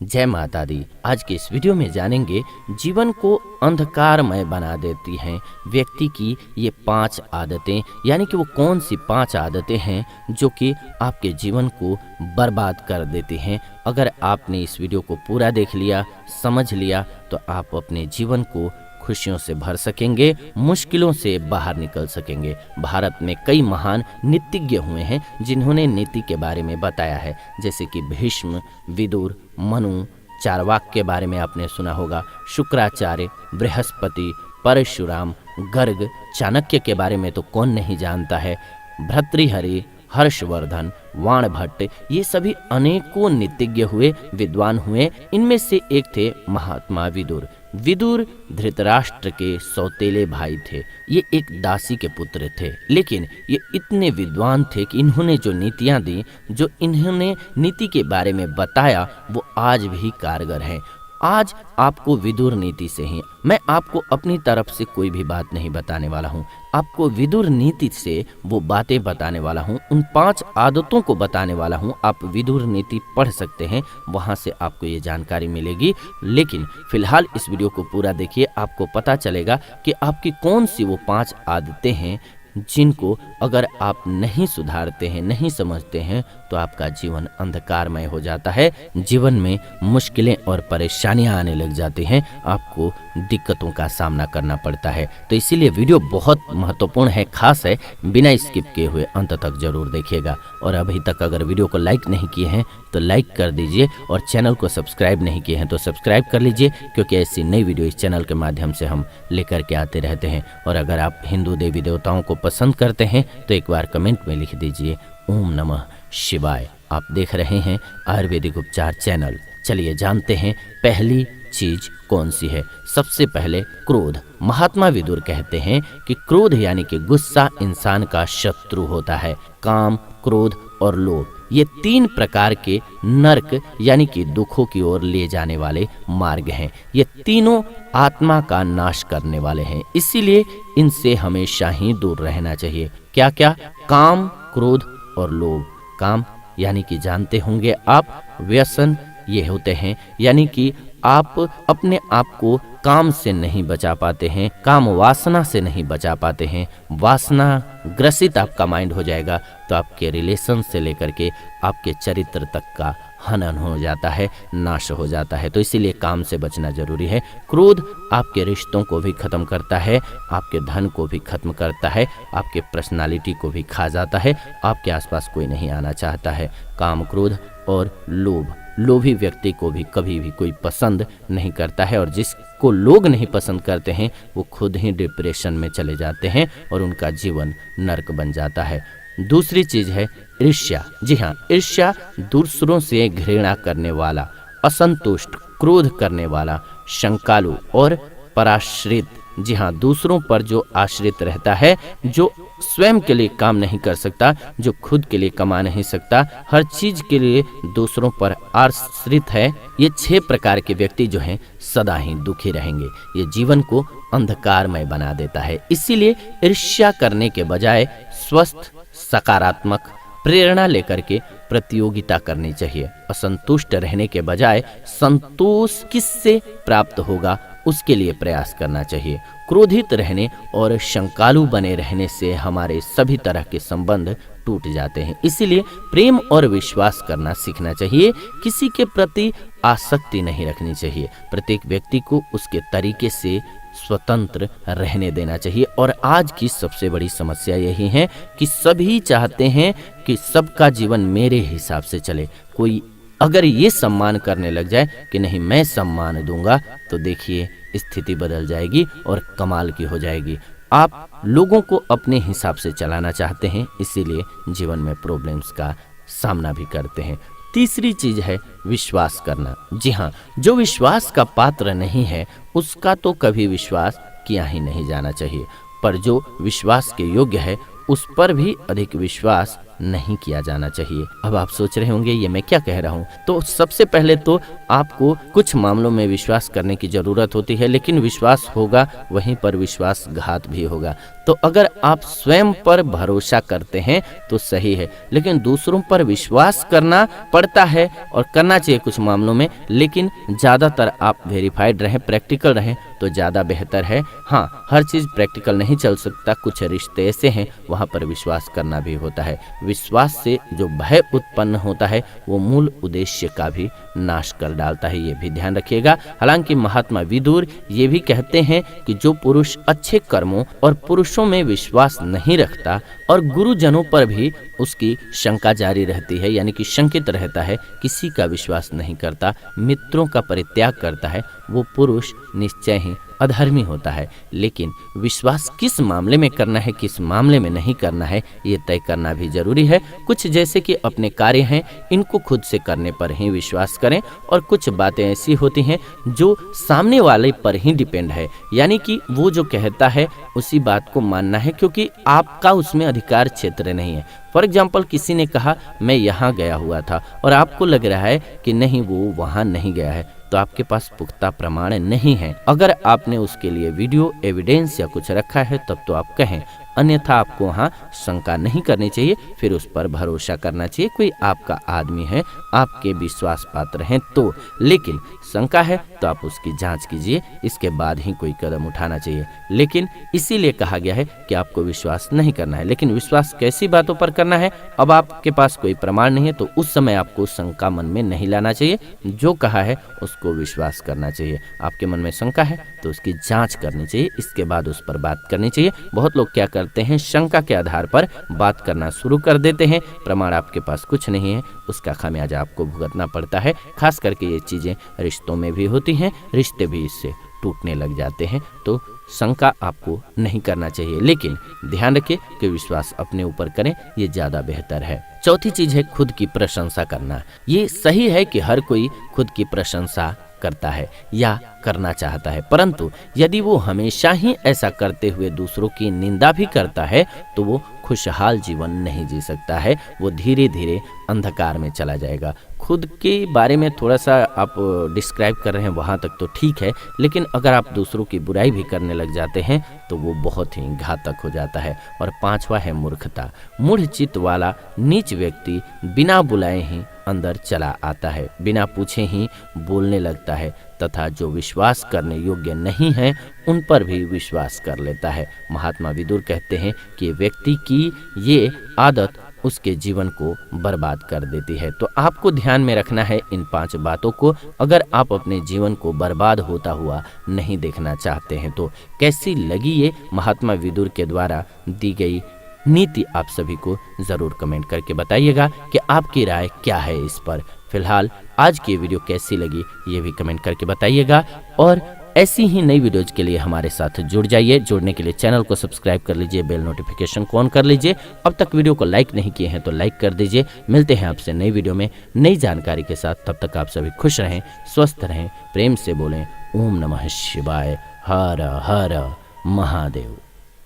जय माता दी। आज के इस वीडियो में जानेंगे जीवन को अंधकारमय बना देती हैं व्यक्ति की ये 5 आदतें, यानी कि वो कौन सी 5 आदतें हैं जो कि आपके जीवन को बर्बाद कर देती हैं। अगर आपने इस वीडियो को पूरा देख लिया, समझ लिया, तो आप अपने जीवन को खुशियों से भर सकेंगे, मुश्किलों से बाहर निकल सकेंगे। भारत में कई महान नीतिज्ञ हुए हैं जिन्होंने नीति के बारे में बताया है, जैसे कि भीष्म, विदुर, मनु, चारवाक के बारे में आपने सुना होगा, शुक्राचार्य, बृहस्पति, परशुराम, गर्ग, चाणक्य के बारे में तो कौन नहीं जानता है, भर्तृहरि, हर्षवर्धन, वाणभट्ट, ये सभी अनेकों नीतिज्ञ हुए, विद्वान हुए। इनमें से एक थे महात्मा विदुर। विदुर धृतराष्ट्र के सौतेले भाई थे। ये एक दासी के पुत्र थे, लेकिन ये इतने विद्वान थे कि इन्होंने जो नीतियां दी, जो इन्होंने नीति के बारे में बताया, वो आज भी कारगर है। आज आपको विदुर नीति से ही, मैं आपको अपनी तरफ से कोई भी बात नहीं बताने वाला हूँ, आपको विदुर नीति से वो बातें बताने वाला हूँ, उन 5 आदतों को बताने वाला हूँ। आप विदुर नीति पढ़ सकते हैं, वहाँ से आपको ये जानकारी मिलेगी। लेकिन फिलहाल इस वीडियो को पूरा देखिए, आपको पता चलेगा कि आपकी कौन सी वो 5 आदतें हैं जिनको अगर आप नहीं सुधारते हैं, नहीं समझते हैं, तो आपका जीवन अंधकारमय हो जाता है। जीवन में मुश्किलें और परेशानियां आने लग जाती हैं, आपको दिक्कतों का सामना करना पड़ता है। तो इसीलिए वीडियो बहुत महत्वपूर्ण है, खास है, बिना स्किप किए हुए अंत तक जरूर देखिएगा। और अभी तक अगर वीडियो को लाइक नहीं किए हैं तो लाइक कर दीजिए, और चैनल को सब्सक्राइब नहीं किए हैं तो सब्सक्राइब कर लीजिए, क्योंकि ऐसी नई वीडियो इस चैनल के माध्यम से हम लेकर के आते रहते हैं। और अगर आप हिंदू देवी देवताओं को पसंद करते हैं तो एक बार कमेंट में लिख दीजिए ओम नमः शिवाय। आप देख रहे हैं आयुर्वेदिक उपचार चैनल। चलिए जानते हैं पहली चीज कौन सी है। सबसे पहले क्रोध। महात्मा विदुर कहते हैं कि क्रोध यानी कि गुस्सा इंसान का शत्रु होता है। काम, क्रोध और लोभ, ये 3 प्रकार के नरक यानी कि दुखों की ओर ले जाने वाले मार्ग हैं। ये तीनों आत्मा का नाश करने वाले हैं, इसीलिए इनसे हमेशा ही दूर रहना चाहिए। क्या क्या? काम, क्रोध और लोभ। काम यानी कि जानते होंगे आप, व्यसन ये होते हैं, यानी कि आप अपने आप को काम से नहीं बचा पाते हैं, काम वासना से नहीं बचा पाते हैं, वासना ग्रसित आपका माइंड हो जाएगा तो आपके रिलेशन से लेकर के आपके चरित्र तक का हनन हो जाता है, नाश हो जाता है। तो इसीलिए काम से बचना जरूरी है। क्रोध आपके रिश्तों को भी खत्म करता है, आपके धन को भी खत्म करता है, आपके पर्सनालिटी को भी खा जाता है, आपके आसपास कोई नहीं आना चाहता है। काम, क्रोध और लोभ, लोभी व्यक्ति को भी कभी भी कोई पसंद नहीं करता है, और जिसको लोग नहीं पसंद करते हैं वो खुद ही डिप्रेशन में चले जाते हैं और उनका जीवन नरक बन जाता है। दूसरी चीज है ईर्ष्या। जी हाँ, ईर्ष्या दूसरों से घृणा करने वाला, असंतुष्ट, क्रोध करने वाला, शंकालु और पराश्रित। जी हाँ, दूसरों पर जो आश्रित रहता है, जो स्वयं के लिए काम नहीं कर सकता, जो खुद के लिए कमा नहीं सकता, हर चीज के लिए दूसरों पर आश्रित है, ये 6 प्रकार के व्यक्ति जो हैं सदा ही दुखी रहेंगे। ये जीवन को अंधकारमय बना देता है। इसीलिए ईर्ष्या करने के बजाय स्वस्थ, सकारात्मक प्रेरणा लेकर के प्रतियोगिता करनी चाहिए। असंतुष्ट रहने के बजाय संतोष किससे प्राप्त होगा उसके लिए प्रयास करना चाहिए। क्रोधित रहने और शंकालु बने रहने से हमारे सभी तरह के संबंध टूट जाते हैं। इसीलिए प्रेम और विश्वास करना सीखना चाहिए। किसी के प्रति आसक्ति नहीं रखनी चाहिए। प्रत्येक व्यक्ति को उसके तरीके से स्वतंत्र रहने देना चाहिए। और आज की सबसे बड़ी समस्या यही है कि सभी चाहते हैं कि सबका जीवन मेरे हिसाब से चले। कोई अगर ये सम्मान करने लग जाए कि नहीं मैं सम्मान दूंगा, तो देखिए स्थिति बदल जाएगी और कमाल की हो जाएगी। आप लोगों को अपने हिसाब से चलाना चाहते हैं, इसीलिए जीवन में प्रॉब्लम्स का सामना भी करते हैं। तीसरी चीज है विश्वास करना। जी हाँ, जो विश्वास का पात्र नहीं है उसका तो कभी विश्वास किया ही नहीं जाना चाहिए, पर जो विश्वास के योग्य है उस पर भी अधिक विश्वास नहीं किया जाना चाहिए। अब आप सोच रहे होंगे ये मैं क्या कह रहा हूँ। तो सबसे पहले तो आपको कुछ मामलों में विश्वास करने की जरूरत होती है, लेकिन विश्वास होगा वहीं पर विश्वासघात भी होगा। तो अगर आप स्वयं पर भरोसा करते हैं तो सही है, लेकिन दूसरों पर विश्वास करना पड़ता है और करना चाहिए कुछ मामलों में, लेकिन ज़्यादातर आप वेरीफाइड रहें, प्रैक्टिकल रहें तो ज़्यादा बेहतर है। हाँ, हर चीज़ प्रैक्टिकल नहीं चल सकता, कुछ रिश्ते ऐसे हैं वहाँ पर विश्वास करना भी होता है। विश्वास से जो भय उत्पन्न होता है वो मूल उद्देश्य का भी नाश कर डालता है, ये भी ध्यान रखिएगा। हालांकि महात्मा विदुर ये भी कहते हैं कि जो पुरुष अच्छे कर्मों और पुरुषों में विश्वास नहीं रखता और गुरुजनों पर भी उसकी शंका जारी रहती है, यानी कि शंकित रहता है, किसी का विश्वास नहीं करता, मित्रों का परित्याग करता है, वो पुरुष निश्चय ही अधर्मी होता है। लेकिन विश्वास किस मामले में करना है, किस मामले में नहीं करना है, ये तय करना भी जरूरी है। कुछ जैसे कि अपने कार्य हैं इनको खुद से करने पर ही विश्वास करें, और कुछ बातें ऐसी होती हैं जो सामने वाले पर ही डिपेंड है, यानी कि वो जो कहता है उसी बात को मानना है, क्योंकि आपका उसमें अधिकार क्षेत्र नहीं है। फॉर एग्जाम्पल, किसी ने कहा मैं यहाँ गया हुआ था और आपको लग रहा है कि नहीं वो वहाँ नहीं गया है, तो आपके पास पुख्ता प्रमाण नहीं है। अगर आपने उसके लिए वीडियो एविडेंस या कुछ रखा है तब तो आप कहें, अन्यथा आपको वहाँ शंका नहीं करनी चाहिए, फिर उस पर भरोसा करना चाहिए। कोई आपका आदमी है, आपके विश्वास पात्र हैं तो, लेकिन शंका है तो आप उसकी जांच कीजिए, इसके बाद ही कोई कदम उठाना चाहिए। लेकिन इसीलिए कहा गया है कि आपको विश्वास नहीं करना है। लेकिन विश्वास कैसी बातों पर करना है? अब आपके पास कोई प्रमाण नहीं है तो उस समय आपको शंका मन में नहीं लाना चाहिए, जो कहा है उसको विश्वास करना चाहिए। आपके मन में शंका है तो उसकी जांच करनी चाहिए, इसके बाद उस पर बात करनी चाहिए। बहुत लोग क्या करते हैं, शंका के आधार पर बात करना शुरू कर देते हैं, प्रमाण आपके पास कुछ नहीं है, उसका खामियाजा आपको भुगतना पड़ता है। खास करके ये चीजें रिश्तों में भी होती हैं, रिश्ते भी इससे टूटने लग जाते हैं। तो शंका आपको नहीं करना चाहिए, लेकिन ध्यान रखिए कि विश्वास अपने ऊपर करें, ये ज्यादा बेहतर है। चौथी चीज है खुद की प्रशंसा करना। ये सही है कि हर कोई खुद की प्रशंसा करता है या करना चाहता है, परंतु यदि वो हमेशा ही ऐसा करते हुए दूसरों की निंदा भी करता है तो वो खुशहाल जीवन नहीं जी सकता है, वो धीरे धीरे अंधकार में चला जाएगा। खुद के बारे में थोड़ा सा आप डिस्क्राइब कर रहे हैं वहाँ तक तो ठीक है, लेकिन अगर आप दूसरों की बुराई भी करने लग जाते हैं तो वो बहुत ही घातक हो जाता है। और पांचवा है मूर्खता। मूढ़ चित्त वाला नीच व्यक्ति बिना बुलाए ही अंदर चला आता है, बिना पूछे ही बोलने लगता है, तथा जो विश्वास करने योग्य नहीं है उन पर भी विश्वास कर लेता है। महात्मा विदुर कहते हैं कि व्यक्ति की ये आदत उसके जीवन को बर्बाद कर देती है। तो आपको ध्यान में रखना है इन 5 बातों को, अगर आप अपने जीवन को बर्बाद होता हुआ नहीं देखना चाहते हैं तो। कैसी लगी ये महात्मा विदुर के द्वारा दी गई नीति, आप सभी को जरूर कमेंट करके बताइएगा कि आपकी राय क्या है इस पर। फिलहाल आज की वीडियो कैसी लगी ये भी कमेंट करके बताइएगा, और ऐसी ही नई वीडियोज के लिए हमारे साथ जुड़ जाइए। जुड़ने के लिए चैनल को सब्सक्राइब कर लीजिए, बेल नोटिफिकेशन को ऑन कर लीजिए। अब तक वीडियो को लाइक नहीं किए हैं तो लाइक कर दीजिए। मिलते हैं आपसे नई वीडियो में नई जानकारी के साथ, तब तक आप सभी खुश रहें, स्वस्थ रहें, प्रेम से बोलें ओम नमः शिवाय, हर हर महादेव।